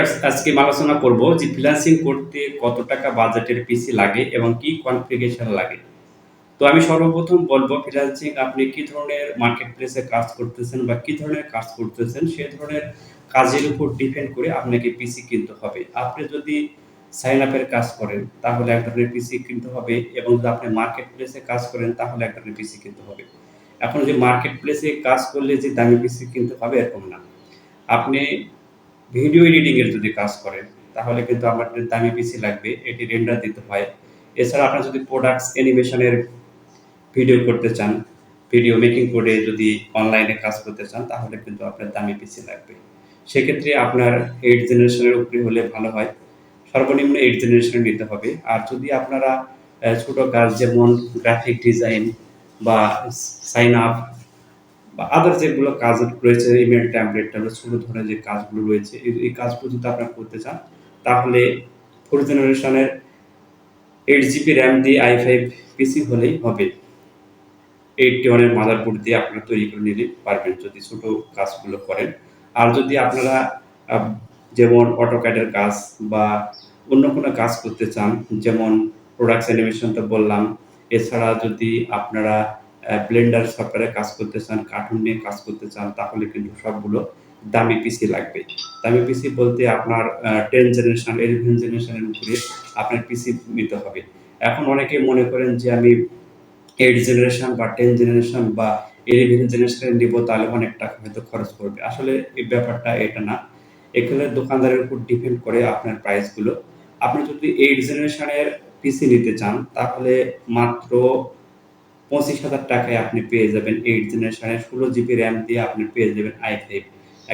আজকে আলোচনা করব যে ফ্রিল্যান্সিং করতে কত টাকা বাজেটের পিসি লাগে এবং কি কনফিগারেশন লাগে। তো আমি সর্বপ্রথম বলবো ফ্রিল্যান্সিং আপনি কি ধরনের মার্কেট প্লেসে কাজ করতেছেন বা কি ধরনের কাজ করতেছেন সে ধরনের কাজের উপর ডিপেন্ড করে আপনাকে পিসি কিনতে হবে। আপনি যদি সাইন আপের কাজ করেন তাহলে এক ধরনের পিসি কিনতে হবে, এবং যদি আপনি মার্কেট প্লেসে কাজ করেন তাহলে এক ধরনের পিসি কিনতে হবে। এখন যে মার্কেট প্লেসে কাজ করলে যে দামি পিসি কিনতে হবে এরকম না। আপনি ভিডিও এডিটিং এর যদি কাজ করেন তাহলে কিন্তু আমাদের দামি পিসি লাগবে, এটি রেন্ডার দিতে হয়। এছাড়া আপনার যদি প্রোডাক্টস অ্যানিমেশনের ভিডিও করতে চান, ভিডিও মেকিং করে যদি অনলাইনে কাজ করতে চান তাহলে কিন্তু আপনার দামি পিসি লাগবে। সেক্ষেত্রে আপনার 8 জেনারেশনের উপরে হলে ভালো হয়, সর্বনিম্ন 8 জেনারেশন নিতে হবে। আর যদি আপনারা ছোট কাজ যেমন গ্রাফিক ডিজাইন বা সাইন আপ বা আদার যেগুলো কাজ রয়েছে, ইমেল টেমপ্লেট ছোট ধরনের যে কাজগুলো রয়েছে এই কাজগুলো যদি আপনারা করতে চান তাহলে 4 জেনারেশনের 8 জিবি র্যাম দিয়ে i5 পিসি হলেই হবে। 81 এর মাদারবোর্ড দিয়ে আপনারা তৈরি করে নিতে পারবেন যদি ছোট কাজগুলো করেন। আর যদি আপনারা যেমন অটোক্যাডের কাজ বা অন্য কোনো কাজ করতে চান, যেমন প্রোডাক্টস অ্যানিমেশন তো বললাম, এছাড়া যদি আপনারা ব্লেন্ডার সফটওয়্যারে কাজ করতে চান, কার্টুন নিয়ে কাজ করতে চান তাহলে কিন্তু সবগুলো দামি পিসি লাগবে। দামি পিসি বলতে আপনার 10 জেনারেশন 11 জেনারেশনের উপরে আপনার পিসি নিতে হবে। এখন অনেকে মনে করেন যে আমি 8 জেনারেশন বা 10 জেনারেশন বা 11 জেনারেশনের নিব তাহলে অনেক টাকা হয়তো খরচ করবে। আসলে এই ব্যাপারটা এটা না। এখানে দোকানদারের উপর ডিপেন্ড করে আপনার প্রাইসগুলো। আপনি যদি 8 জেনারেশনের পিসি নিতে চান তাহলে মাত্র 25,000 টাকায় আপনি পেয়ে যাবেন 8 জেনারেশনের 16 জিবি র্যাম দিয়ে আপনি পেয়ে যাবেন i5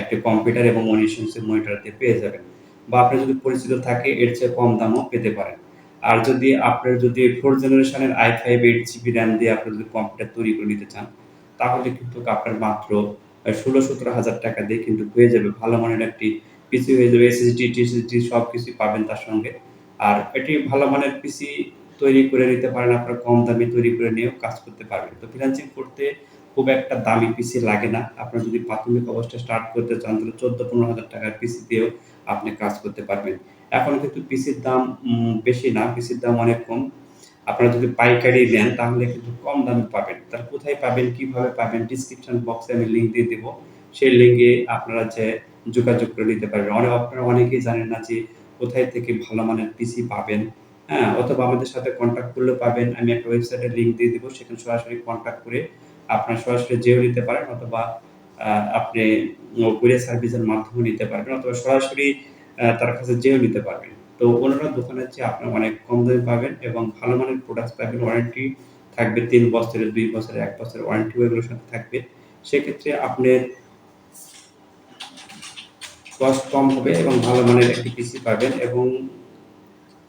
একটা কম্পিউটার এবং 19 ইঞ্চি মনিটর দিয়ে পেয়ে যাবেন। বা আপনার যদি পরিচিত থাকে এর চেয়ে কম দামও পেতে পারেন। আর যদি আপনার যদি 4 জেনারেশনের i5 8 জিবি র্যাম দিয়ে আপনি যদি কম্পিউটার তৈরি করে নিতে চান তাহলে কিন্তু আপনার মাত্র 16-17 হাজার টাকা দিয়ে কিন্তু হয়ে যাবে ভালো মানের একটি পিসি হয়ে যাবে। এসএসডি টিএসএসডি সব কিছুই পাবেন তার সঙ্গে। আর এটি ভালো মানের পিসি তৈরি করে নিতে পারেন, আপনারা কম দামে তৈরি করে নিয়েও কাজ করতে পারবেন। তো ফ্রিল্যান্সিং করতে খুব একটা দামি পিসি লাগে না। আপনারা যদি প্রাথমিক অবস্থায় স্টার্ট করতে চান তাহলে 14-15 হাজার টাকার পিসি দিয়েও আপনি কাজ করতে পারবেন। এখন কিন্তু পিসির দাম বেশি না, পিসির দাম অনেক কম। আপনারা যদি পাইকারি নেন তাহলে কিন্তু কম দামে পাবেন। তাহলে কোথায় পাবেন, কিভাবে পাবেন, ডিসক্রিপশন বক্সে আমি লিঙ্ক দিয়ে দেব। সেই লিঙ্কে আপনারা যে যোগাযোগ করে নিতে পারবেন। আপনারা অনেকেই জানেন না যে কোথায় থেকে ভালো মানের পিসি পাবেন। হ্যাঁ? অথবা আমাদের সাথে কনট্যাক্ট করলেও পাবেন। আমি একটা ওয়েবসাইটের লিঙ্ক দিয়ে দিব। সেখানে সরাসরি কনট্যাক্ট করে আপনারা সরাসরি যেয়েও নিতে পারেন, অথবা আপনি কুরিয়ার সার্ভিসের মাধ্যমেও নিতে পারবেন, অথবা সরাসরি তার কাছে যেয়েও নিতে পারবেন। তো অন্যান্য দোকানের চেয়ে আপনি অনেক কম দামে পাবেন এবং ভালো মানের প্রোডাক্টস পাবেন। ওয়ারেন্টি থাকবে ৩ বছরের, ২ বছরের, ১ বছরের ওয়ারেন্টিও এগুলোর সাথে থাকবে। সেক্ষেত্রে আপনার কস্ট কম হবে এবং ভালো মানের একটি পিসি পাবেন। এবং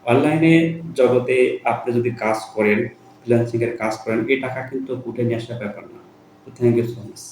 অনলাইনে জগতে আপনি যদি কাজ করেন, ফ্রিল্যান্সিং এর কাজ করেন, এই টাকা কিন্তু উঠে নিয়ে আসার ব্যাপার না। তো থ্যাংক ইউ সো মাচ।